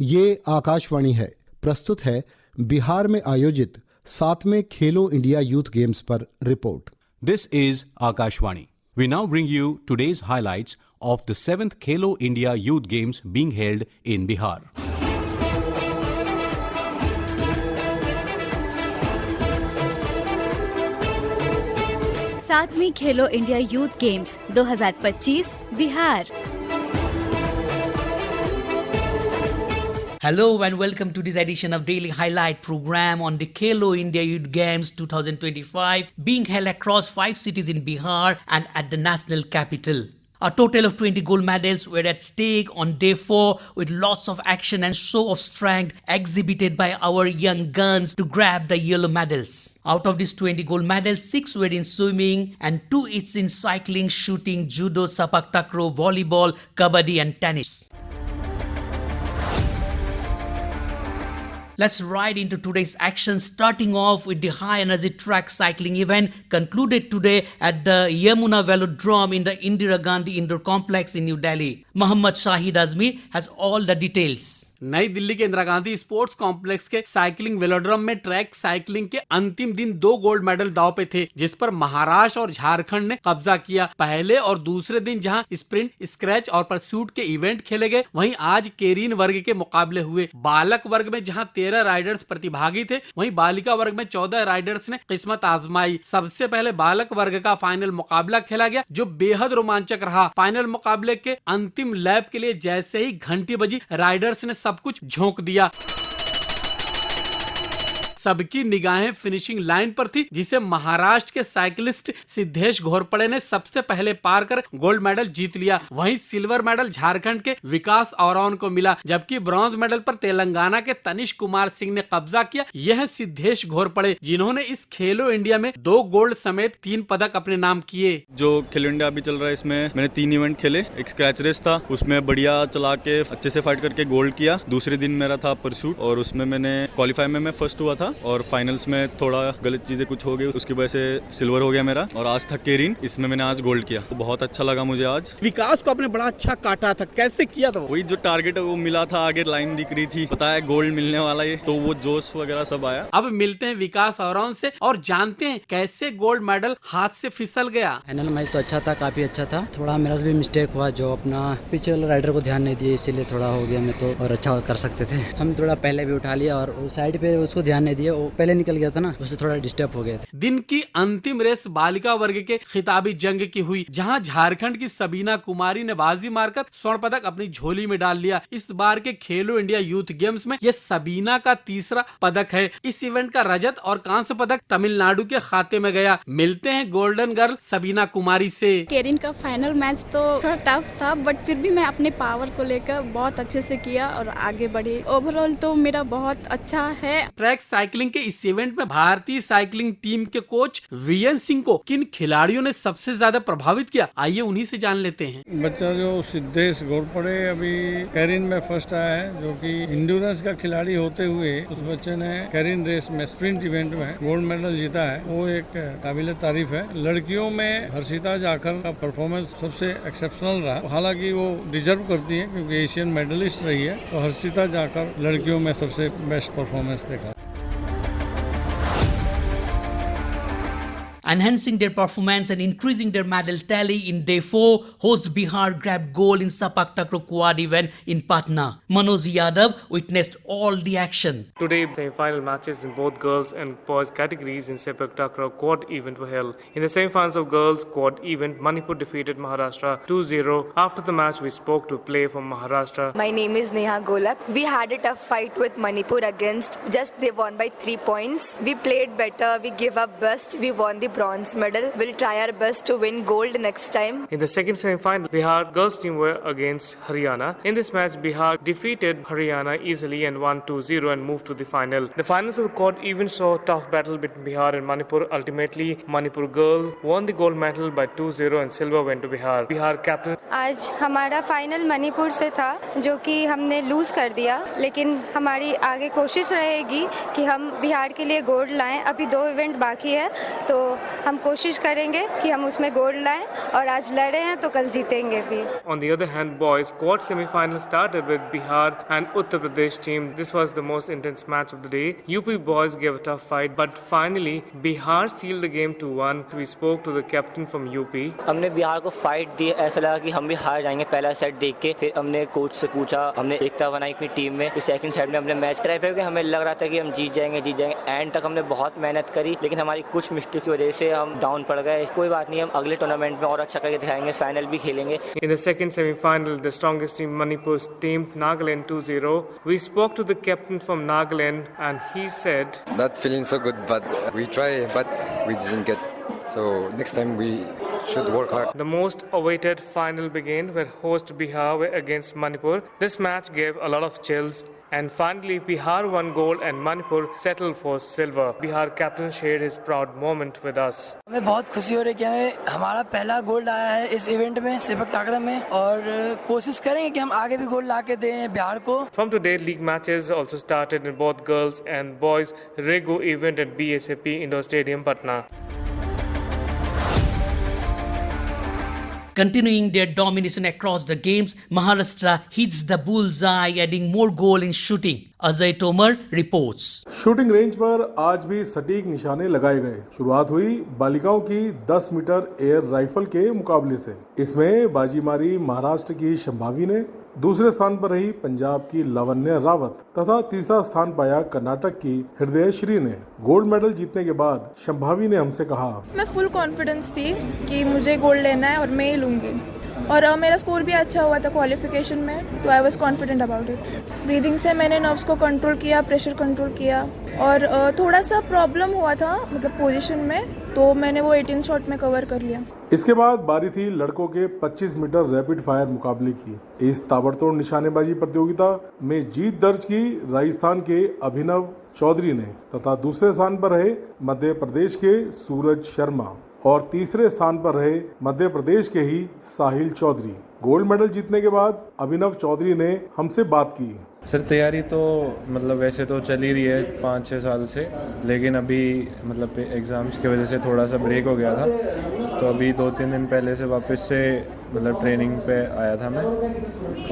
ये आकाशवाणी है। प्रस्तुत है बिहार में आयोजित 7वें खेलो इंडिया यूथ गेम्स पर report. This is Akashvani. We now bring you today's highlights of the 7th Khelo India Youth Games being held in Bihar. सातवीं खेलो India youth games 2025 Bihar. Hello and welcome to this edition of Daily Highlight program on the Khelo India Youth Games 2025 being held across 5 cities in Bihar and at the national capital. A total of 20 gold medals were at stake on day 4 with lots of action and show of strength exhibited by our young guns to grab the yellow medals. Out of these 20 gold medals, 6 were in swimming and 2 each in cycling, shooting, judo, sepak takraw, volleyball, kabaddi and tennis. Let's ride into today's action, starting off with the high energy track cycling event concluded today at the Yamuna Velodrome in the Indira Gandhi Indoor Complex in New Delhi. Mohammad Shahid Azmi has all the details. नई दिल्ली के Indira Gandhi sports complex के cycling velodrome में track cycling के अंतिम दिन 2 gold medal दांव पे थे, जिस पर महाराष्ट्र और झारखंड ने कब्जा किया। पहले और दूसरे दिन जहां स्प्रिंट, स्क्रैच और परस्यूट के इवेंट खेले गए, वहीं आज केरीन वर्ग के मुकाबले हुए। बालक वर्ग में जहां 13 राइडर्स प्रतिभागी थे, वहीं बालिका वर्ग में 14 राइडर्स ने किस्मत आजमाई। सबसे पहले बालक वर्ग का फाइनल मुकाबला खेला गया, जो बेहद रोमांचक रहा। फाइनल मुकाबले के अंतिम लैप के लिए जैसे ही घंटी बजी, राइडर्स ने सब कुछ झोंक दिया। सबकी निगाहें फिनिशिंग लाइन पर थी, जिसे महाराष्ट्र के साइकिलिस्ट सिद्धेश घोरपड़े ने सबसे पहले पार कर गोल्ड मेडल जीत लिया। वहीं सिल्वर मेडल झारखंड के विकास औरौन को मिला, जबकि ब्रॉन्ज मेडल पर तेलंगाना के तनिष कुमार सिंह ने कब्जा किया। यह सिद्धेश घोरपड़े, जिन्होंने इस खेलो इंडिया में 2 गोल्ड समेत 3 पदक अपने नाम किए। जो खेलो इंडिया अभी चल रहा है, इसमें मैंने 3 इवेंट खेले। एक स्क्रैच रेस था, उसमें बढ़िया चला के अच्छे से फाइट करके गोल्ड किया। दूसरे दिन मेरा था परसूट, और उसमें मैंने क्वालिफाई में मैं फर्स्ट हुआ था, और फाइनल्स में थोड़ा गलत चीजें कुछ हो गई, उसकी वजह से सिल्वर हो गया मेरा। और आज था केरीन, इसमें मैंने आज गोल्ड किया, तो बहुत अच्छा लगा मुझे आज। विकास को आपने बड़ा अच्छा काटा था, कैसे किया था? वही जो टारगेट है वो मिला था, आगे लाइन दिख रही थी, पता है गोल्ड मिलने वाला है, तो वो जोश वगैरह सब आया। अब मिलते हैं विकास औरौन से और जानते हैं कैसे गोल्ड मेडल हाथ से फिसल गया। फाइनल मैच तो अच्छा था, काफी अच्छा था। थोड़ा मेरा से भी मिस्टेक हुआ, जो अपना पीछे वाले राइडर को ध्यान नहीं दिए, इसीलिए थोड़ा हो गया। मैं तो और अच्छा कर सकते थे, हम थोड़ा पहले भी उठा लिया और साइड पे उसको ध्यान नहीं दिया, वो पहले निकल गया था ना, उससे थोड़ा डिस्टर्ब हो गया था। दिन की अंतिम रेस बालिका वर्ग के खिताबी जंग की हुई, जहां झारखंड की सबीना कुमारी ने बाजी मारकर स्वर्ण पदक अपनी झोली में डाल लिया। इस बार के खेलो इंडिया यूथ गेम्स में यह सबीना का 3रा पदक है। इस इवेंट का रजत और कांस्य पदक तमिलनाडु के खाते में गया। मिलते हैं गोल्डन गर्ल सबीना कुमारी से। केरिन का फाइनल मैच तो थोड़ा टफ था, बट फिर भी मैं अपने पावर को लेकर बहुत अच्छे से किया और आगे बढ़ी। ओवरऑल तो मेरा बहुत अच्छा है। ट्रैक साइकिलिंग के इस इवेंट में भारतीय साइकिलिंग टीम के कोच वीएन सिंह को किन खिलाड़ियों ने सबसे ज्यादा प्रभावित किया, आइए उन्हीं से जान लेते हैं। बच्चा जो सिद्धेश घोरपड़े अभी कैरिन में फर्स्ट आया है, जो कि इंड्योरेंस का खिलाड़ी होते हुए उस बच्चे ने कैरिन रेस में स्प्रिंट इवेंट में गोल्ड मेडल जीता है, वो एक काबिल तारीफ है। लड़कियों में हर्षिता जाखर का परफॉर्मेंस सबसे एक्सेप्शनल रहा, हालांकि वो डिजर्व करती है क्योंकि एशियन मेडलिस्ट रही है, तो हर्षिता जाखर लड़कियों में सबसे बेस्ट परफॉर्मेंस देखा। Enhancing their performance and increasing their medal tally in day 4, host Bihar grabbed gold in sepak takraw quad event in Patna. Manoj Yadav witnessed all the action. Today, semi-final matches in both girls and boys categories in sepak takraw quad event were held. In the semi-finals of girls quad event, Manipur defeated Maharashtra 2-0. After the match, we spoke to a player from Maharashtra. My name is Neha Golab. We had a tough fight with Manipur against. Just they won by 3 points. We played better. We gave up best. We won the bronze medal. We'll try our best to win gold next time. In the second semi-final, Bihar girls team were against Haryana. In this match, Bihar defeated Haryana easily and won 2-0 and moved to the final. The finals of the quad even saw a tough battle between Bihar and Manipur. Ultimately, Manipur girls won the gold medal by 2-0 and silver went to Bihar. Bihar captain. आज हमारा final Manipur से था, जो कि हमने loose कर दिया, लेकिन हमारी आगे कोशिश रहेगी कि हम बिहार के लिए गोल्ड लाएं। अभी 2 इवेंट बाकी है, तो हम कोशिश करेंगे कि हम उसमें गोल्ड लाएं और आज लड़े हैं तो कल जीतेंगे भी। On the other hand, boys, quad semi-final started with Bihar and Uttar Pradesh team. This was the most intense match of the day. UP boys gave a tough fight, but finally Bihar sealed the game 2-1. We spoke to the captain from UP. हमने बिहार को fight दी, ऐसा लगा कि हम भी हार जाएंगे पहला सेट देख के। फिर हमने कोच से पूछा, हमने एकता बनाई अपनी टीम में। फिर सेकंड सेट में हमने मैच ट्राई पे हमें लग रहा था कि हम जीत जाएंगे। एंड तक हमने बहुत मेहनत करी, लेकिन हमारी कुछ मिस्टेक की वजह से हम डाउन पड़ गए। कोई बात नहीं, हम अगले टूर्नामेंट में और अच्छा करके दिखाएंगे, फाइनल भी खेलेंगे। In the second semi-final, the strongest team Manipur teamed Nagaland 2-0. We spoke to the captain from Nagaland and he said, "Not feeling so good, but we try, but we didn't get. So next time we should work hard." The most awaited final began where host Bihar were against Manipur. This match gave a lot of chills. And finally, Bihar won gold and Manipur settled for silver. Bihar captain shared his proud moment with us. हमें बहुत खुशी हो रही है कि हमें हमारा पहला गोल्ड आया है इस इवेंट में, सेपक टाकरा में, और कोशिश करेंगे कि हम आगे भी गोल्ड ला के दें बिहार को। From today, league matches also started in both girls and boys Rego event at BSAP Indoor Stadium, Patna. Continuing their domination across the games, Maharashtra hits the bullseye, adding more goal in shooting. Ajay Tomar reports. Shooting range पर आज भी सटीक निशाने लगाए गए। शुरुआत हुई बालिकाओं की 10 मीटर एयर राइफल के मुकाबले से। इसमें बाजी मारी महाराष्ट्र की शंभावी ने, दूसरे स्थान पर रही पंजाब की लावण्य रावत तथा तीसरा स्थान पाया कर्नाटक की हृदय श्री ने। गोल्ड मेडल जीतने के बाद शंभावी ने हमसे कहा, मैं फुल कॉन्फिडेंस थी कि मुझे गोल्ड लेना है और मैं ही लूंगी, और मेरा स्कोर भी अच्छा हुआ था क्वालिफिकेशन में, तो I was confident about it. Breathing से मैंने नर्व्स को कंट्रोल किया, प्रेशर कंट्रोल किया, और थोड़ा सा प्रॉब्लम हुआ था मतलब पोजीशन में, तो मैंने वो 18 शॉट में कवर कर लिया। इसके बाद बारी थी लड़कों के 25 मीटर रैपिड फायर मुकाबले की। इस ताबड़तोड़ निशानेबाजी प्रतियोगिता में जीत दर्ज की राजस्थान के अभिनव चौधरी ने तथा दूसरे स्थान पर रहे मध्य प्रदेश के सूरज शर्मा और तीसरे स्थान पर रहे मध्य प्रदेश के ही साहिल चौधरी। गोल्ड मेडल जीतने के बाद अभिनव चौधरी ने हमसे बात की। सर तैयारी तो मतलब वैसे तो चल ही रही है 5-6 साल से, लेकिन अभी मतलब एग्ज़ाम्स की वजह से थोड़ा सा ब्रेक हो गया था, तो अभी 2-3 दिन पहले से वापस से मतलब ट्रेनिंग पे आया था मैं,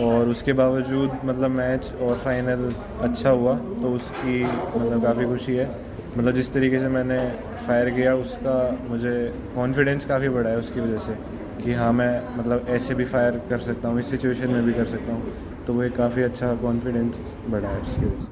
और उसके बावजूद मतलब मैच और फाइनल अच्छा हुआ, तो उसकी मतलब काफ़ी खुशी है। मतलब जिस तरीके से मैंने फायर किया उसका मुझे कॉन्फिडेंस काफ़ी बढ़ा है उसकी वजह से, कि हाँ मैं मतलब ऐसे भी फायर कर सकता हूँ, इस सिचुएशन में भी कर सकता हूँ, तो वो एक काफ़ी अच्छा कॉन्फिडेंस बढ़ा है उसकी वजह से।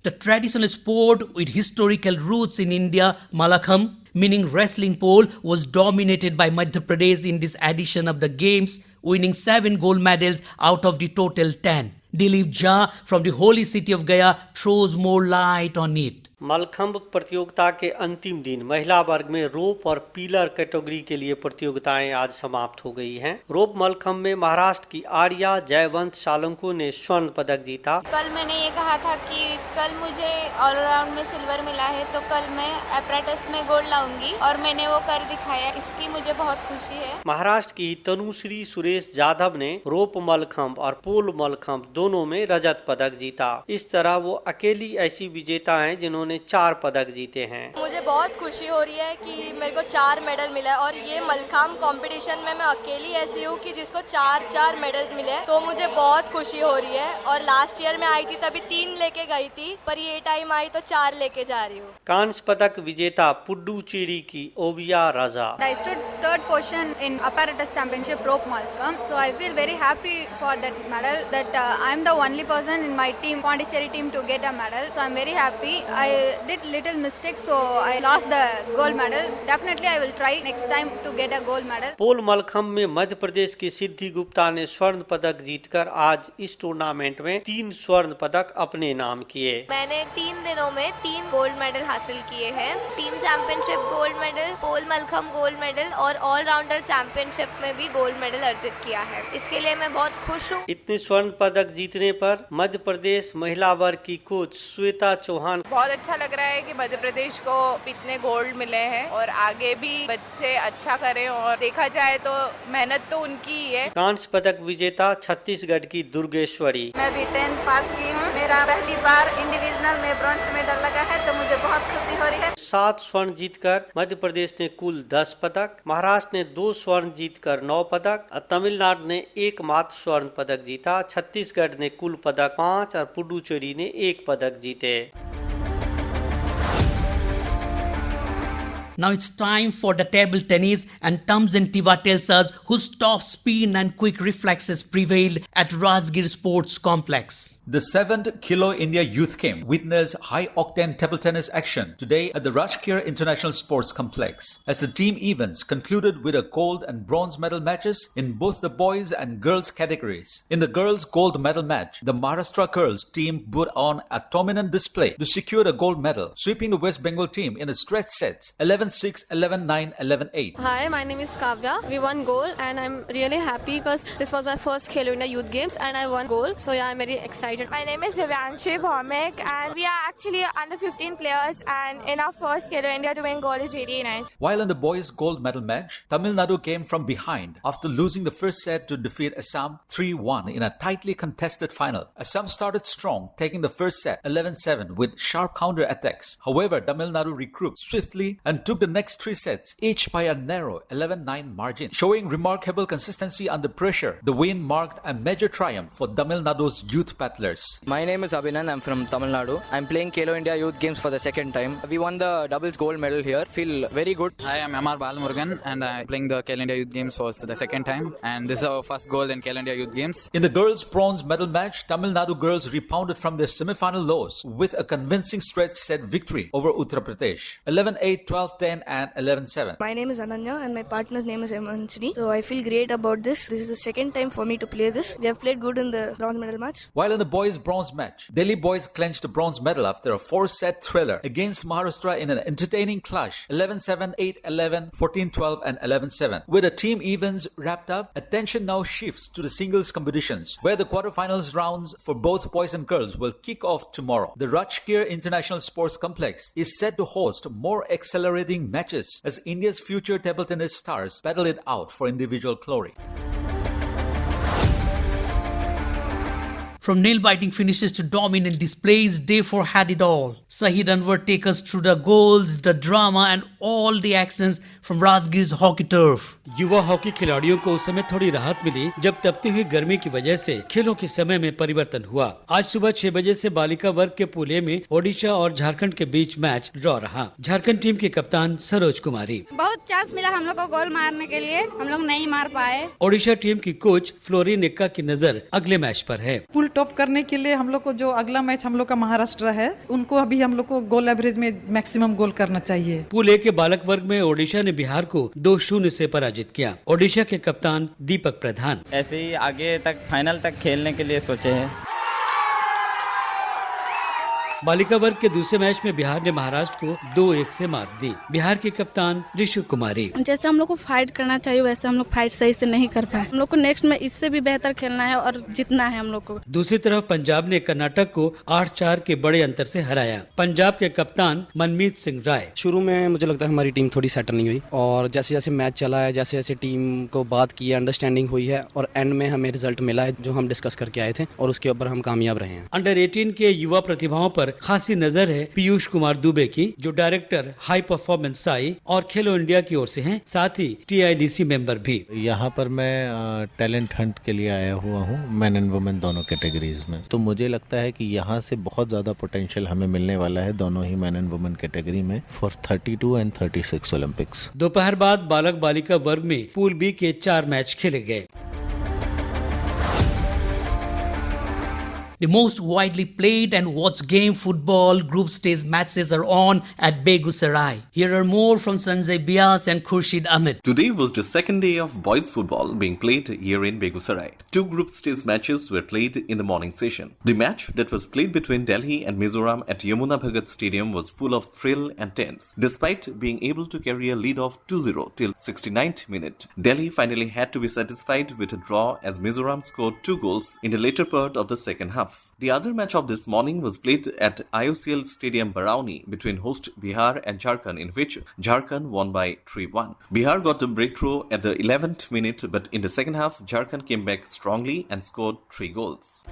The traditional sport with historical roots in India, Malakham, meaning wrestling pole, was dominated by Madhya Pradesh in this edition of the games, winning 7 gold medals out of the total 10. Dilip Jha from the holy city of Gaya throws more light on it. Mallakhamb प्रतियोगिता के अंतिम दिन महिला वर्ग में रोप और pillar category के लिए प्रतियोगिताएं आज समाप्त हो गई हैं। रोप मलखंब में महाराष्ट्र की आर्या जयवंत सालंको ने स्वर्ण पदक जीता। कल मैंने ये कहा था कि कल मुझे ऑलराउंड में सिल्वर मिला है, तो कल मैं एपरेटस में गोल्ड लाऊंगी, और मैंने वो कर दिखाया, इसकी मुझे बहुत खुशी है। महाराष्ट्र की तनुश्री सुरेश जाधव ने रोप मलखंब और पोल मलखंब दोनों में रजत पदक जीता। इस तरह वो अकेली ऐसी विजेता है जिन्होंने 4 पदक जीते हैं। मुझे बहुत खुशी हो रही है कि मेरे को 4 मेडल मिला है, और ये मलखंब कंपटीशन में मैं अकेली ऐसी हूँ कि जिसको 4 मेडल्स मिले हैं, तो मुझे बहुत खुशी हो रही है। और लास्ट ईयर में आई थी तभी 3 लेके गई थी, पर ये टाइम आई तो 4 लेके जा रही हूँ। कांस्य पदक विजेता पुडुचेरी की ओबिया राजा। I stood 3rd position in apparatus championship rope Malcolm, so I feel very happy for that medal, that I am the only person in my team, Pondicherry team, to get a medal, so I am very happy. I did little mistakes, so I lost the gold medal. Definitely I will try next time to get a gold medal. पोल मलखंब में मध्य प्रदेश की सिद्धि गुप्ता ने स्वर्ण पदक जीतकर आज इस tournament में 3 स्वर्ण पदक अपने नाम किए। मैंने 3 दिनों में 3 गोल्ड मेडल हासिल किए हैं। टीम चैंपियनशिप गोल्ड मेडल, पोल मलखंब गोल्ड मेडल, और ऑलराउंडर चैंपियनशिप में भी गोल्ड मेडल अर्जित किया है। इसके लिए मैं बहुत खुश हूँ। इतने स्वर्ण पदक जीतने पर मध्य प्रदेश महिला वर्ग की कोच श्वेता चौहान बहुत अच्छा लग रहा है कि मध्य प्रदेश को इतने गोल्ड मिले हैं और आगे भी बच्चे अच्छा करें और देखा जाए तो मेहनत तो उनकी ही है। कांस्य पदक विजेता छत्तीसगढ़ की दुर्गेश्वरी। मैं भी 10th पास की हूँ। मेरा पहली बार इंडिविजुअल में ब्रॉन्ज मेडल लगा है तो मुझे बहुत खुशी हो रही है। 7 स्वर्ण जीतकर मध्य प्रदेश ने कुल 10 पदक, महाराष्ट्र ने 2 स्वर्ण जीतकर 9 पदक, तमिलनाडु ने एकमात्र स्वर्ण पदक जीता, छत्तीसगढ़ ने कुल पदक 5 और पुडुचेरी ने 1 पदक जीते। Now it's time for the table tennis, and Tamsin Tiva tells us whose top spin and quick reflexes prevailed at Rajgir Sports Complex. The 7th Khelo India Youth Game witnessed high-octane table tennis action today at the Rajgir International Sports Complex, as the team events concluded with a gold and bronze medal matches in both the boys and girls categories. In the girls' gold medal match, the Maharashtra girls team put on a dominant display to secure the gold medal, sweeping the West Bengal team in a stretch sets 11-6, 11-9, 11-8. Hi, my name is Kavya. We won gold and I'm really happy because this was my first Khelo India Youth Games and I won gold. So yeah, I'm very excited. My name is Divyanshi Bhomik and we are actually under 15 players, and in our first Khelo India to win gold is really nice. While in the boys' gold medal match, Tamil Nadu came from behind after losing the first set to defeat Assam 3-1 in a tightly contested final. Assam started strong, taking the first set 11-7 with sharp counter-attacks. However, Tamil Nadu regrouped swiftly and took the next 3 sets, each by a narrow 11-9 margin. Showing remarkable consistency under pressure, the win marked a major triumph for Tamil Nadu's youth battlers. My name is Abhinan. I'm from Tamil Nadu. I'm playing Khelo India Youth Games for the second time. We won the doubles gold medal here. Feel very good. Hi, I'm Amar Balmurugan and I'm playing the Khelo India Youth Games for the second time. And this is our first gold in Khelo India Youth Games. In the girls' bronze medal match, Tamil Nadu girls rebounded from their semi-final loss with a convincing stretch set victory over Uttar Pradesh 11-8, 12-10 and 11-7. My name is Ananya and my partner's name is Emanchini. So I feel great about this. This is the second time for me to play this. We have played good in the bronze medal match. While in the boys' bronze match, Delhi boys clinched the bronze medal after a 4-set thriller against Maharashtra in an entertaining clash 11-7, 8-11, 14-12 and 11-7. With the team events wrapped up, attention now shifts to the singles competitions, where the quarterfinals rounds for both boys and girls will kick off tomorrow. The Rajgir International Sports Complex is set to host more accelerating matches as India's future table tennis stars battle it out for individual glory. From nail-biting finishes to dominant displays, Day 4 had it all. Sahid Anwar take us through the goals, the drama and all the actions from Rajgir's hockey turf. युवा hockey खिलाड़ियों को उस समय थोड़ी राहत मिली जब तपती हुई गर्मी की वजह से खेलों के समय में परिवर्तन हुआ। आज सुबह 6 बजे से बालिका वर्ग के पूल ए में ओडिशा और झारखंड के बीच मैच ड्रॉ रहा। झारखंड टीम की कप्तान सरोज कुमारी। बहुत चांस मिला हम लोग को गोल मारने के लिए, हम लोग नहीं मार पाए। ओडिशा टीम की कोच फ्लोरी निक्का की नजर अगले मैच पर है। पुल टॉप करने के लिए हम लोग को जो अगला मैच हम लोग का महाराष्ट्र है, उनको अभी हम लोग को गोल एवरेज में मैक्सिमम गोल करना चाहिए। पूल ए के बालक वर्ग में ओडिशा ने बिहार को 2-0 से पराजित किया। ओडिशा के कप्तान दीपक प्रधान ऐसे ही आगे तक फाइनल तक खेलने के लिए सोचे हैं। बालिका वर्ग के दूसरे मैच में बिहार ने महाराष्ट्र को 2-1 से मात दी। बिहार की कप्तान ऋषु कुमारी। जैसे हम लोग को फाइट करना चाहिए वैसे हम लोग फाइट सही से नहीं कर पाए। हम लोग को नेक्स्ट में इससे भी बेहतर खेलना है और जीतना है हम लोग को। दूसरी तरफ पंजाब ने कर्नाटक को 8-4 के बड़े अंतर से हराया। पंजाब के कप्तान मनमीत सिंह राय। शुरू में मुझे लगता है हमारी टीम थोड़ी सेटल नहीं हुई और जैसे जैसे मैच चला है, जैसे जैसे टीम को बात की है, अंडरस्टैंडिंग हुई है और एंड में हमें रिजल्ट मिला है जो हम डिस्कस करके आए थे और उसके ऊपर हम कामयाब रहे हैं। अंडर 18 के युवा प्रतिभाओं पर खासी नजर है पीयूष कुमार दुबे की, जो डायरेक्टर हाई परफॉर्मेंस साई और खेलो इंडिया की ओर से हैं, साथ ही TIDC मेंबर भी। यहाँ पर मैं टैलेंट हंट के लिए आया हुआ हूँ, मेन एंड वुमेन दोनों कैटेगरीज में। तो मुझे लगता है कि यहाँ से बहुत ज्यादा पोटेंशियल हमें मिलने वाला है दोनों ही मेन एंड वुमेन कैटेगरी में फॉर 32 एंड 36 ओलंपिक्स। दोपहर बाद बालक बालिका वर्ग में पूल बी के 4 मैच खेले गए। The most widely played and watched game football group stage matches are on at Begusarai. Here are more from Sanjay Bias and Khurshid Ahmed. Today was the second day of boys football being played here in Begusarai. 2 group stage matches were played in the morning session. The match that was played between Delhi and Mizoram at Yamuna Bhagat Stadium was full of thrill and tense. Despite being able to carry a lead of 2-0 till 69th minute, Delhi finally had to be satisfied with a draw as Mizoram scored 2 goals in the later part of the second half. half. The other match of this morning was played at IOCL Stadium Barauni between host Bihar and Jharkhand, in which Jharkhand won by 3-1. Bihar got a breakthrough at the 11th minute, but in the second half, Jharkhand came back strongly and scored 3 goals.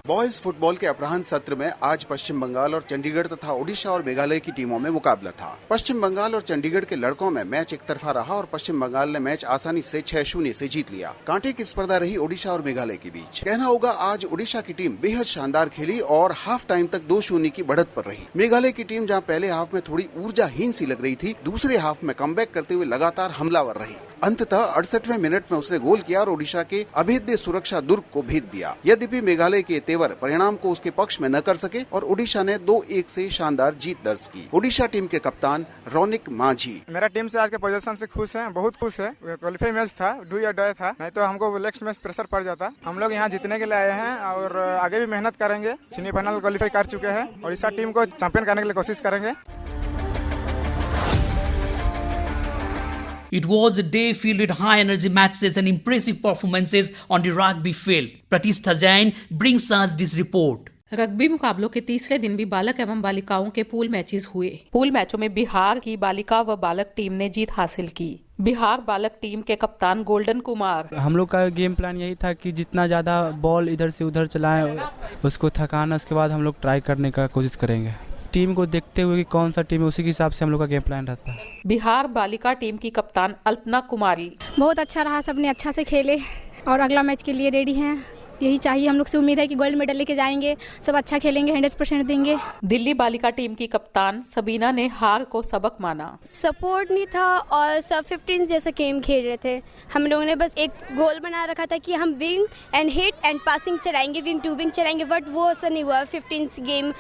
Boys football के अपराह्न सत्र में आज पश्चिम बंगाल और चंडीगढ़ तथा ओडिशा और मेघालय की टीमों में मुकाबला था। पश्चिम बंगाल और चंडीगढ़ के लड़कों में मैच एक तरफा रहा और पश्चिम बंगाल ने मैच आसानी से 6-0 से जीत लिया। कांटे की स्पर्धा रही ओडिशा और मेघालय के बीच। कहना होगा आज ओडिशा की टीम बेहद शानदार खेली और हाफ टाइम तक 2-0 की बढ़त पर रही। मेघालय की टीम जहां पहले हाफ में थोड़ी ऊर्जाहीन सी लग रही थी, दूसरे हाफ में कमबैक करते हुए लगातार हमलावर रही। अंततः 68वें मिनट में उसने गोल किया और ओडिशा के अभेद्य सुरक्षा दुर्ग को भेद दिया। यद्यपि मेघालय के तेवर परिणाम को उसके पक्ष में न कर सके और ओडिशा ने 2-1 से शानदार जीत दर्ज की। ओडिशा टीम के कप्तान रौनिक माझी। मेरा टीम से आज के पोजीशन से खुश है, बहुत खुश है। क्वालिफाई मैच था, डू या डाई था, नहीं तो हमको नेक्स्ट मैच प्रेशर पड़ जाता। हम लोग यहाँ जीतने के लिए आए हैं और आगे भी मेहनत करेंगे। सेमीफाइनल क्वालिफाई कर चुके हैं, ओडिशा टीम को चैंपियन करने के लिए कोशिश करेंगे। It was a day filled with high-energy matches and impressive performances on the rugby field. Pratishtha Jain brings us this report. Rugby मुकाबलों के तीसरे दिन भी बालक एवं बालिकाओं के पूल मैचेस हुए। पूल मैचों में बिहार की बालिका व बालक टीम ने जीत हासिल की। बिहार बालक टीम के कप्तान गोल्डन कुमार। हम लोग का गेम प्लान यही था कि जितना ज़्यादा बॉल इधर से उधर चलाएं, उसको थकाना, उसके बाद हम लोग ट्राई करने का कोशिश करेंगे। टीम को देखते हुए कि कौन सा टीम है उसी के हिसाब से हम लोग का गेम प्लान रहता है। बिहार बालिका टीम की कप्तान अल्पना कुमारी। बहुत अच्छा रहा, सबने अच्छा से खेले और अगला मैच के लिए रेडी हैं। यही चाहिए, हम लोग से उम्मीद है कि गोल्ड मेडल लेके जाएंगे, सब अच्छा खेलेंगे, 100% देंगे। दिल्ली बालिका टीम की कप्तान सबीना ने हार को सबक माना। सपोर्ट नहीं था और सब 15 जैसा गेम खेल रहे थे। हम लोगों ने बस एक गोल बना रखा था कि हम wing and hit and passing चलाएंगे, विंग टू विंग चलाएंगे, बट वो ऐसा नहीं हुआ। 15 गेम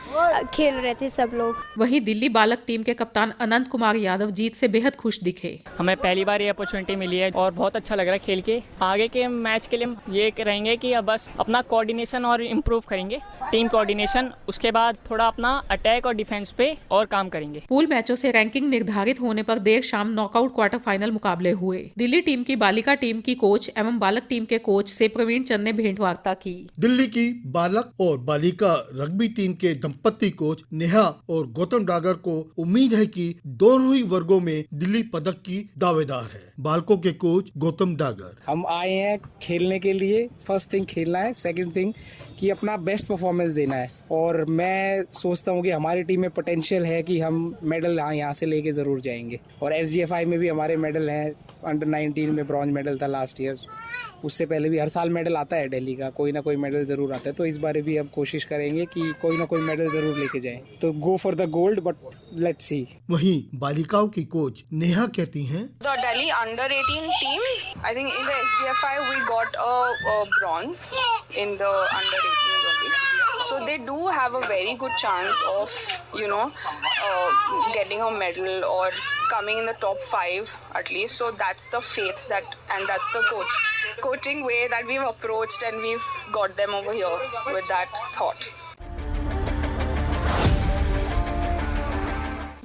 खेल रहे थे सब लोग। वही दिल्ली बालक टीम के कप्तान अनंत कुमार यादव जीत से बेहद खुश दिखे। हमें पहली बार ये अपॉर्चुनिटी मिली है और बहुत अच्छा लग रहा है खेल के। आगे के मैच के लिए ये रहेंगे कि अब बस अपना कोऑर्डिनेशन और इम्प्रूव करेंगे, टीम कोऑर्डिनेशन, उसके बाद थोड़ा अपना अटैक और डिफेंस पे और काम करेंगे। पूल मैचों से रैंकिंग निर्धारित होने पर देर शाम नॉकआउट क्वार्टर फाइनल मुकाबले हुए। दिल्ली टीम की बालिका टीम की कोच एवं बालक टीम के कोच से प्रवीण चंद ने भेंटवार्ता की। दिल्ली की बालक और बालिका रग्बी टीम के दंपति कोच नेहा और गौतम डागर को उम्मीद है कि दोनों ही वर्गों में दिल्ली पदक की दावेदार है। बालकों के कोच गौतम डागर। हम आए हैं खेलने के लिए, फर्स्ट थिंग खेलना है, सेकंड थिंग कि अपना बेस्ट परफॉर्मेंस देना है। और मैं सोचता हूँ कि हमारी टीम में पोटेंशियल है कि हम मेडल यहाँ से लेके ज़रूर जाएंगे। और SGFI में भी हमारे मेडल हैं, अंडर 19 में ब्रॉन्ज मेडल था लास्ट ईयर, उससे पहले भी हर साल मेडल आता है दिल्ली का, कोई ना कोई मेडल ज़रूर आता है। तो इस बार भी हम कोशिश करेंगे कि कोई ना कोई मेडल ज़रूर लेके जाएं। तो go for the gold, but let's see. वहीं बालिकाओं की कोच नेहा कहती हैं, The Delhi under 18 team, I think in the SGFI we got a bronze in the under 18 only. So they do have a very good chance of, getting a medal or coming in the top 5 at least. So that's the faith and that's the coaching way that we've approached, and we've got them over here with that thought.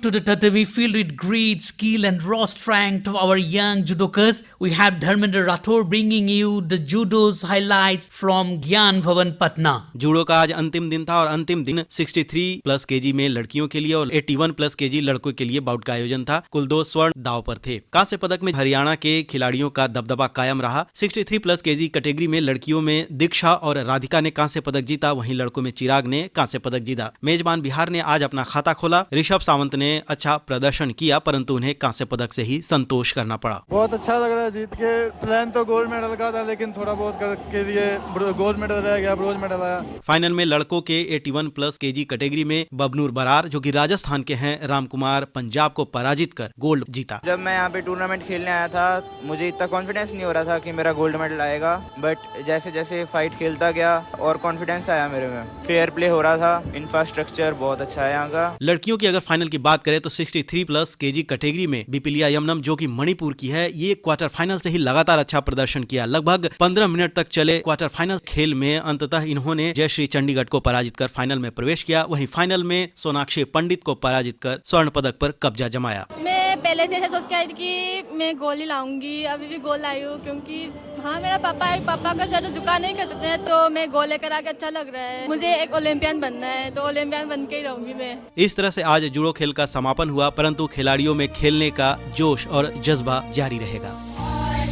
To the Tatavi filled with greed, skill and raw strength of our young judokas, we have Dharmendra Rathore bringing you the judo's highlights from Gyan Bhavan Patna. Judo का आज अंतिम दिन था और अंतिम दिन 63+ kg में लड़कियों के लिए और 81+ kg लड़कों के लिए बाउट का आयोजन था। कुल 2 स्वर्ण दाव पर थे। कांस्य पदक में हरियाणा के खिलाड़ियों का दबदबा कायम रहा। 63+ kg कैटेगरी में लड़कियों में दीक्षा और राधिका ने कांस्य पदक जीता, वहीं लड़कों में चिराग ने कांस्य पदक जीता। मेजबान बिहार ने आज अपना खाता खोला। ऋषभ सावंत ने अच्छा प्रदर्शन किया, परंतु उन्हें कांस्य पदक से ही संतोष करना पड़ा। बहुत अच्छा लग रहा है जीत के। प्लान तो गोल्ड मेडल का था, लेकिन थोड़ा बहुत करके लिए गोल्ड मेडल रह गया, ब्रोंज मेडल आया। फाइनल में लड़कों के 81+ kg कैटेगरी में बबनूर बरार, जो कि राजस्थान के हैं, रामकुमार पंजाब को पराजित कर गोल्ड जीता। जब मैं यहाँ पे टूर्नामेंट खेलने आया था, मुझे इतना कॉन्फिडेंस नहीं हो रहा था कि मेरा गोल्ड मेडल आएगा, बट जैसे जैसे फाइट खेलता गया और कॉन्फिडेंस आया मेरे में। फेयर प्ले हो रहा था, इंफ्रास्ट्रक्चर बहुत अच्छा है यहाँ का। लड़कियों की अगर फाइनल की बात करें तो 63+ kg कैटेगरी में बिपिलिया यमनम, जो कि मणिपुर की है, ये क्वार्टर फाइनल से ही लगातार अच्छा प्रदर्शन किया। लगभग 15 मिनट तक चले क्वार्टर फाइनल खेल में अंततः इन्होंने जयश्री चंडीगढ़ को पराजित कर फाइनल में प्रवेश किया। वहीं फाइनल में सोनाक्षी पंडित को पराजित कर स्वर्ण पदक पर कब्जा जमाया। मैं पहले से ऐसा सोच के आई थी कि मैं गोल ही लाऊंगी, अभी भी गोल लाई हूँ, क्योंकि हाँ मेरा पापा का सर तो झुका नहीं कर सकते हैं, तो मैं गोल लेकर आके अच्छा लग रहा है। मुझे एक ओलंपियन बनना है, तो ओलंपियन बन के ही रहूंगी मैं। इस तरह से आज जूडो खेल का समापन हुआ, परंतु खिलाड़ियों में खेलने का जोश और जज्बा जारी रहेगा।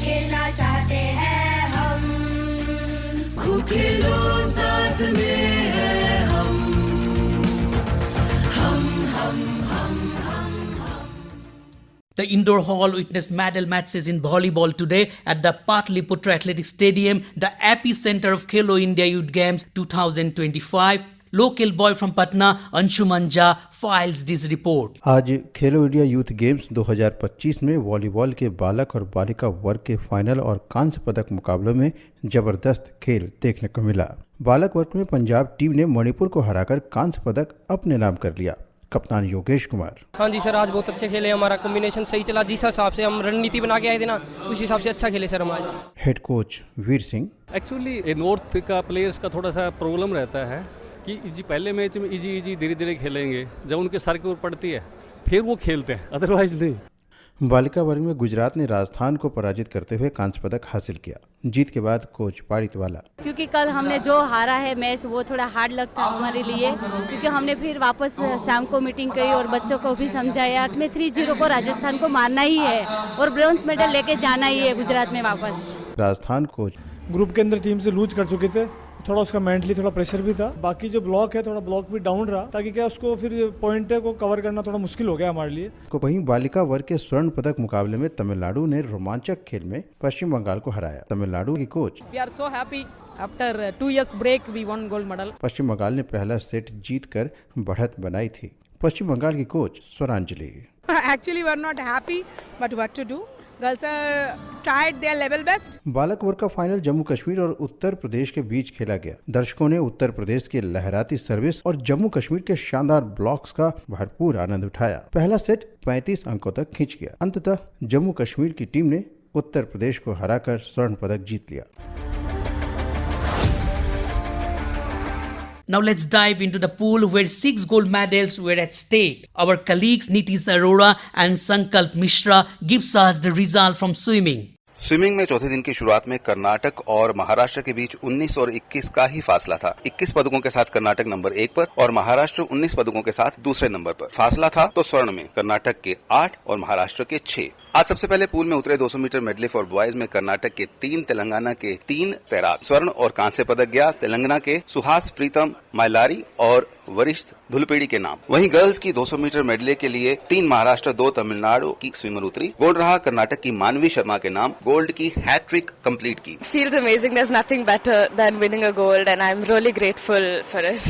खेलना चाहते हैं हम, खूब खेलो साथ में है हम। The indoor hall witnessed medal matches in volleyball today at the Patliputra Athletic Stadium, the epicenter of Khelo India Youth Games 2025. Local boy from Patna, Anshuman Jha, files this report. आज खेलो इंडिया यूथ गेम्स 2025 में volleyball के बालक और बालिका वर्ग के final और कांस्य पदक मुकाबलों में जबरदस्त खेल देखने को मिला। बालक वर्ग में पंजाब टीम ने मणिपुर को हराकर कांस्य पदक अपने नाम कर लिया। कप्तान योगेश कुमार: हाँ जी सर, आज बहुत अच्छे खेले, हमारा कॉम्बिनेशन सही चला, जिस हिसाब से हम रणनीति बना के आए थे ना, उस हिसाब से अच्छा खेले सर हम आज। Head coach Veer Singh: actually north का प्लेयर्स का थोड़ा सा प्रॉब्लम रहता है कि पहले मैच में इजी धीरे धीरे खेलेंगे, जब उनके सर के ऊपर पड़ती है फिर वो खेलते हैं, अदरवाइज नहीं। बालिका वर्ग में गुजरात ने राजस्थान को पराजित करते हुए कांस्य पदक हासिल किया। जीत के बाद कोच पारितवाला: क्योंकि कल हमने जो हारा है मैच, वो थोड़ा हार्ड लगता है हमारे लिए, क्योंकि हमने फिर वापस शाम को मीटिंग करी और बच्चों को भी समझाया कि 3-0 को राजस्थान को मारना ही है और ब्रोंज मेडल लेके जाना ही है गुजरात में वापस। राजस्थान कोच: ग्रुप के अंदर टीम से लूज कर चुके थे, थोड़ा उसका मेंटली थोड़ा प्रेशर भी था, बाकी जो ब्लॉक है थोड़ा ब्लॉक भी डाउन रहा, ताकि क्या उसको फिर पॉइंट को कवर करना थोड़ा मुश्किल हो गया हमारे लिए। वहीं बालिका वर्ग के स्वर्ण पदक मुकाबले में तमिलनाडु ने रोमांचक खेल में पश्चिम बंगाल को हराया। तमिलनाडु की coach: We are so happy. After 2 years break, we won gold medal. पश्चिम बंगाल ने पहला सेट जीतकर बढ़त बनाई थी। पश्चिम बंगाल की coach Swaranjali: Actually, we are not happy, but what to do? Girls are tried their level best. बालक वर्ग का फाइनल जम्मू कश्मीर और उत्तर प्रदेश के बीच खेला गया। दर्शकों ने उत्तर प्रदेश के लहराती सर्विस और जम्मू कश्मीर के शानदार ब्लॉक्स का भरपूर आनंद उठाया। पहला सेट 35 अंकों तक खींच गया। अंततः जम्मू कश्मीर की टीम ने उत्तर प्रदेश को हराकर स्वर्ण पदक जीत लिया। Now let's dive into the pool where 6 gold medals were at stake. Our colleagues Nitish Arora and Sankalp Mishra gives us the result from swimming. Swimming में चौथे दिन की शुरुआत में कर्नाटक और महाराष्ट्र के बीच 19 और 21 का ही फासला था। 21 पदकों के साथ कर्नाटक नंबर 1 पर और महाराष्ट्र 19 पदकों के साथ दूसरे नंबर पर। फासला था तो स्वर्ण में कर्नाटक के 8 और महाराष्ट्र के 6। आज सबसे पहले पूल में उतरे 200 मीटर मेडले फॉर बॉयज में कर्नाटक के 3, तेलंगाना के 3 तैराक। स्वर्ण और कांस्य पदक गया तेलंगाना के सुहास प्रीतम माइलारी और वरिष्ठ धुलपेड़ी के नाम। वहीं गर्ल्स की 200 मीटर मेडले के लिए 3 महाराष्ट्र 2 तमिलनाडु की स्विमर उतरी। गोल्ड रहा कर्नाटक की मानवी शर्मा के नाम। गोल्ड की हैट्रिक कंप्लीट की। Feels amazing. There's nothing better than winning a gold, and I'm really grateful for it.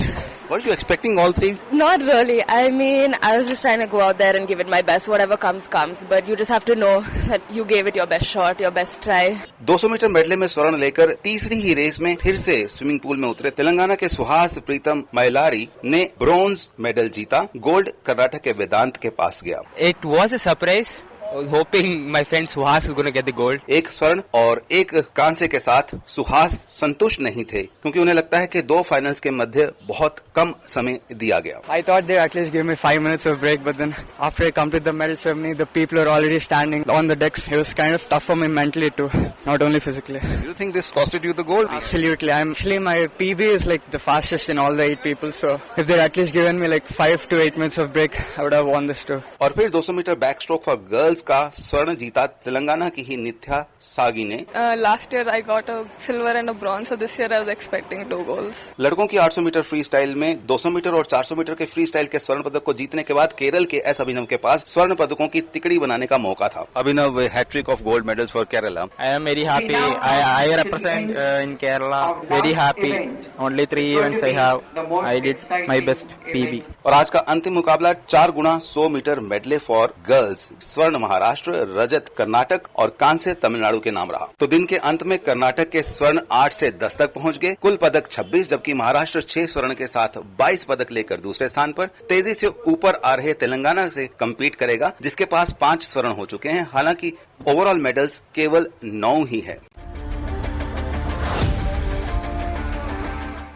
Were you expecting all 3? Not really. I mean, I was just trying to go out there and give it my best. Whatever comes, comes. But you just have to know that you gave it your best shot, your best try. 200 metre medley में स्वर्ण लेकर तीसरी ही race में फिर से swimming pool में उतरे तेलंगाना के सुहास प्रीतम माइलारी ने ब्रोंज मेडल जीता। गोल्ड कर्नाटक के वेदांत के पास गया। It was a surprise. I was hoping my friend Suhas is going to get the gold. एक स्वर्ण और एक कांस्य के साथ सुहास संतुष्ट नहीं थे, क्योंकि उन्हें लगता है कि 2 फाइनल्स के मध्य बहुत कम समय दिया गया। I thought they at least gave me 5 minutes of break, but then after I completed the medal ceremony, the people are already standing on the decks. It was kind of tough for me mentally too, not only physically. Do you think this costed you the gold? Absolutely. Actually my PB is like the fastest in all the 8 people, so if they'd at least given me like 5 to 8 minutes of break, I would have won this too. और फिर 200 metre back stroke for girls का स्वर्ण जीता तेलंगाना की ही नित्या सागी ने। Last year I got a silver and a bronze, so this year I was expecting 2 goals. लड़कों की 800 metre free style में 200 मीटर और 400 मीटर के फ्री स्टाइल के स्वर्ण पदक को जीतने के बाद केरल के एस अभिनव के पास स्वर्ण पदकों की तिकड़ी बनाने का मौका था। Abhinav, hat trick of gold medals for Kerala. I am very happy. I represent in Kerala. Very happy. Only 3 events I have. I did my best PB. और आज का अंतिम मुकाबला 4 गुना 100 मीटर मेडले फॉर गर्ल्स। स्वर्ण महाराष्ट्र, रजत कर्नाटक और कांस्य तमिलनाडु के नाम रहा। तो दिन के अंत में कर्नाटक के स्वर्ण 8 से 10 तक पहुंच गए। कुल पदक 26, जबकि महाराष्ट्र 6 स्वर्ण के साथ 22 पदक लेकर दूसरे स्थान पर। तेजी से ऊपर आ रहे तेलंगाना से कम्पीट करेगा, जिसके पास 5 स्वर्ण हो चुके हैं। हालांकि ओवरऑल मेडल्स केवल 9 ही है।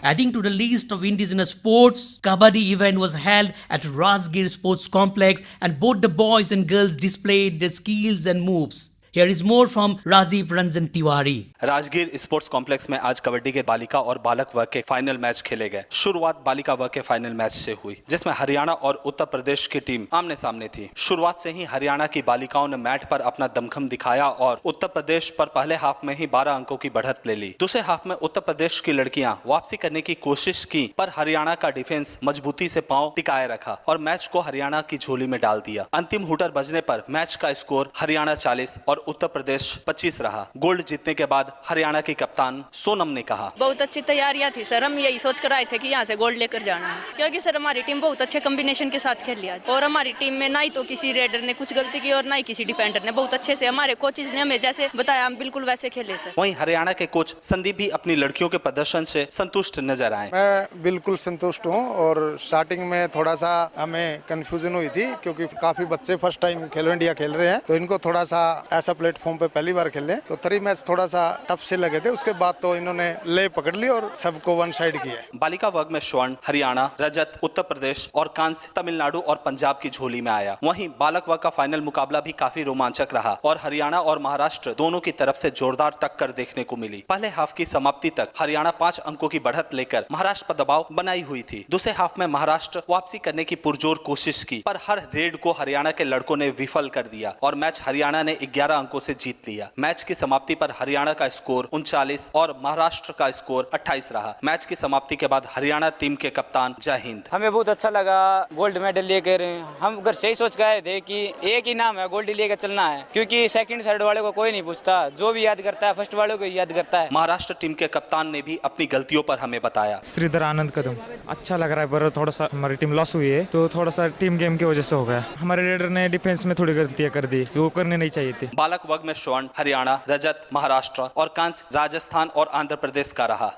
Adding to the list of indigenous sports, Kabaddi event was held at Rajgir Sports Complex and both the boys and girls displayed their skills and moves. Here is more from Rajiv Ranjan Tiwari. Rajgir sports complex में आज कबड्डी के बालिका और बालक वर्ग के final match खेले गए। शुरुआत बालिका वर्ग के फाइनल मैच से हुई, जिसमें हरियाणा और उत्तर प्रदेश की टीम आमने सामने थी। शुरुआत से ही हरियाणा की बालिकाओं ने मैट पर अपना दमखम दिखाया और उत्तर प्रदेश पर पहले हाफ में ही 12 अंकों की बढ़त ले ली। दूसरे हाफ में उत्तर प्रदेश की लड़कियां वापसी करने की कोशिश की, पर हरियाणा का डिफेंस मजबूती से पांव टिकाए रखा और मैच को हरियाणा की झोली में डाल दिया। अंतिम हुटर बजने पर मैच का स्कोर हरियाणा 40 और उत्तर प्रदेश 25 रहा। गोल्ड जीतने के बाद हरियाणा की कप्तान सोनम ने कहा, बहुत अच्छी तैयारियां थी सर, हम यही सोच कर आए थे कि यहाँ से गोल्ड लेकर जाना है, क्योंकि सर हमारी टीम बहुत अच्छे कॉम्बिनेशन के साथ खेल लिया और हमारी टीम में ना ही तो किसी रेडर ने कुछ गलती की और ना ही किसी डिफेंडर ने। बहुत अच्छे से हमारे कोचेज ने हमें जैसे बताया हम बिल्कुल वैसे खेले सर। वहीं हरियाणा के कोच संदीप भी अपनी लड़कियों के प्रदर्शन से संतुष्ट नजर आए। मैं बिल्कुल संतुष्ट हूँ और स्टार्टिंग में थोड़ा सा हमें कंफ्यूजन हुई थी, क्योंकि काफी बच्चे फर्स्ट टाइम खेलो इंडिया खेल रहे हैं, तो इनको थोड़ा सा ऐसा प्लेटफॉर्म पे पहली बार खेले तो 3 मैच थोड़ा सा टफ से लगे थे। उसके बाद तो इन्होंने ले पकड़ ली और सबको वन साइड किया। बालिका वर्ग में स्वर्ण हरियाणा, रजत उत्तर प्रदेश और कांस्य तमिलनाडु और पंजाब की झोली में आया। वहीं बालक वर्ग का फाइनल मुकाबला भी काफी रोमांचक रहा और हरियाणा और महाराष्ट्र दोनों की तरफ से जोरदार टक्कर देखने को मिली। पहले हाफ की समाप्ति तक हरियाणा 5 अंकों की बढ़त लेकर महाराष्ट्र पर दबाव बनाई हुई थी। दूसरे हाफ में महाराष्ट्र वापसी करने की पुरजोर कोशिश की, पर हर रेड को हरियाणा के लड़कों ने विफल कर दिया और मैच हरियाणा ने 11 अंकों से जीत लिया। मैच की समाप्ति पर हरियाणा का स्कोर 39 और महाराष्ट्र का स्कोर 28 रहा। मैच की समाप्ति के बाद हरियाणा टीम के कप्तान जय हिंद। हमें बहुत अच्छा लगा गोल्ड मेडल लेकर। हम घर से ही सोच गए थे कि एक ही नाम है, गोल्ड लेकर चलना है, क्योंकि सेकंड थर्ड वाले को कोई नहीं पूछता, जो भी याद करता है फर्स्ट वाले को याद करता है। महाराष्ट्र टीम के कप्तान ने भी अपनी गलतियों पर हमें बताया। श्रीधर आनंद कदम, अच्छा लग रहा है, पर थोड़ा सा हमारी टीम लॉस हुई है, तो थोड़ा सा टीम गेम की वजह से हो गया। हमारे रेडर ने डिफेंस में थोड़ी गलतियां कर दी, वो करने नहीं चाहिए थी। बालक वर्ग में स्वर्ण हरियाणा, रजत महाराष्ट्र और कांस्य राजस्थान और आंध्र प्रदेश का रहा।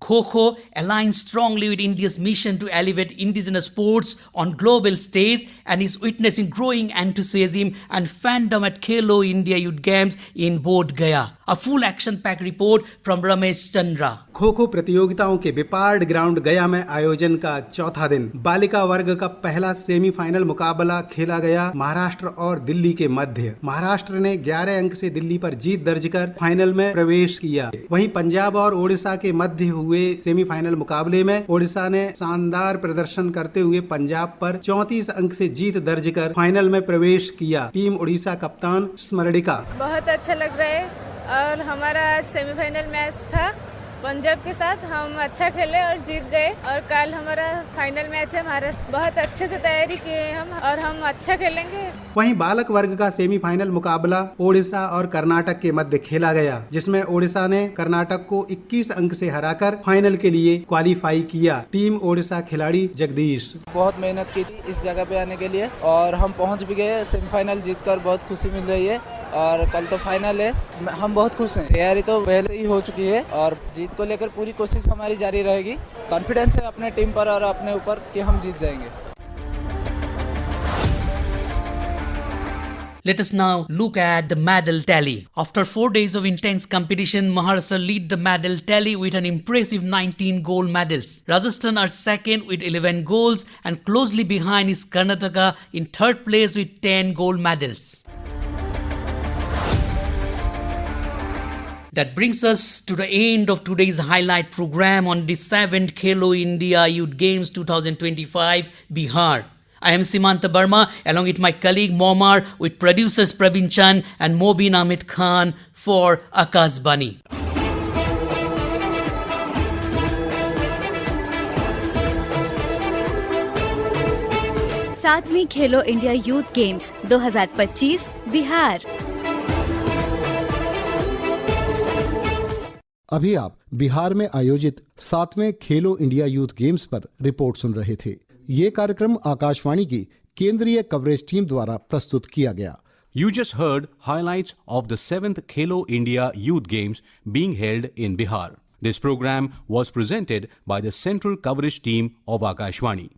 Kho-Kho aligns strongly with India's mission to elevate indigenous sports on global stage and is witnessing growing enthusiasm and fandom at Khelo India Youth Games in Bodh Gaya. A full action-packed report from Ramesh Chandra. Kho kho प्रतियोगिताओं के विपार्ड ground गया में आयोजन का चौथा दिन बालिका वर्ग का पहला सेमीफाइनल मुकाबला खेला गया महाराष्ट्र और दिल्ली के मध्य। महाराष्ट्र ने 11 अंक से दिल्ली पर जीत दर्ज कर फाइनल में प्रवेश किया। वहीं पंजाब और ओडिशा के मध्य हुए सेमीफाइनल मुकाबले में ओडिशा ने शानदार प्रदर्शन करते हुए पंजाब पर 34 अंक से जीत दर्ज कर फाइनल में प्रवेश किया। टीम ओडिशा कप्तान स्मरणिका, बहुत अच्छा लग रहा है और हमारा सेमीफाइनल मैच था पंजाब के साथ, हम अच्छा खेले और जीत गए और कल हमारा फाइनल मैच है महाराष्ट्र। बहुत अच्छे से तैयारी किए हम और हम अच्छा खेलेंगे। वहीं बालक वर्ग का सेमीफाइनल मुकाबला ओडिशा और कर्नाटक के मध्य खेला गया, जिसमें ओडिशा ने कर्नाटक को 21 अंक से हराकर फाइनल के लिए क्वालिफाई किया। टीम ओडिशा खिलाड़ी जगदीश, बहुत मेहनत की थी इस जगह पे आने के लिए और हम पहुंच भी गए। सेमीफाइनल जीतकर बहुत खुशी मिल रही है और कल तो फाइनल है, हम बहुत खुश हैं। तैयारी तो पहले ही हो चुकी है और जीत को लेकर पूरी कोशिश हमारी जारी रहेगी। कॉन्फिडेंस है अपने टीम पर और अपने ऊपर कि हम जीत जाएंगे। Let us now look at the medal tally. After 4 days of intense competition, Maharashtra lead the medal tally with an impressive 19 gold medals. Rajasthan are second with 11 goals and closely behind is Karnataka in third place with 10 gold medals. That brings us to the end of today's highlight program on the 7th Khelo India Youth Games 2025 Bihar. I am Simanta Burma along with my colleague Momar with producers Praveen Chand and Mobin Ahmed Khan for Akashbani. सातवीं खेलो India youth games 2025 Bihar. अभी आप बिहार में आयोजित 7वें खेलो India youth games पर report सुन रहे थे। ये कार्यक्रम आकाशवाणी की केंद्रीय कवरेज टीम द्वारा प्रस्तुत किया गया। You just heard highlights of the 7th Khelo India Youth Games being held in Bihar. This program was presented by the Central Coverage Team of Akashvani.